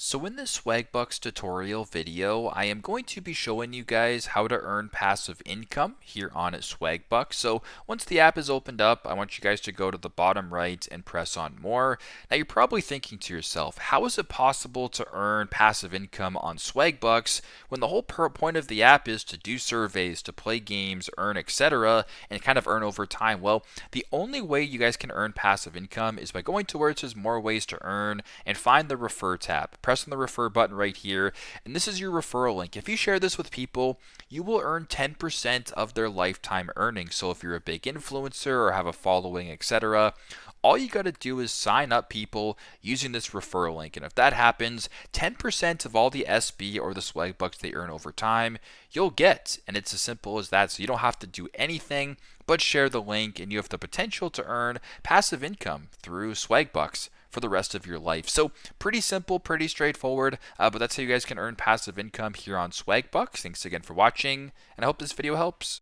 So in this Swagbucks tutorial video, I am going to be showing you guys how to earn passive income here on Swagbucks. So once the app is opened up, I want you guys to go to the bottom right and press on more. Now you're probably thinking to yourself, how is it possible to earn passive income on Swagbucks when the whole point of the app is to do surveys, to play games, earn, etc., and kind of earn over time? Well, the only way you guys can earn passive income is by going to where it says more ways to earn and find the refer tab. Press on the refer button right here, and this is your referral link. If you share this with people, you will earn 10% of their lifetime earnings. So if you're a big influencer or have a following, etc., all you got to do is sign up people using this referral link. And if that happens, 10% of all the SB or the swag bucks they earn over time, you'll get. And it's as simple as that. So you don't have to do anything but share the link, and you have the potential to earn passive income through swag bucks for the rest of your life. So pretty simple, pretty straightforward, but that's how you guys can earn passive income here on Swagbucks. Thanks again for watching, and I hope this video helps.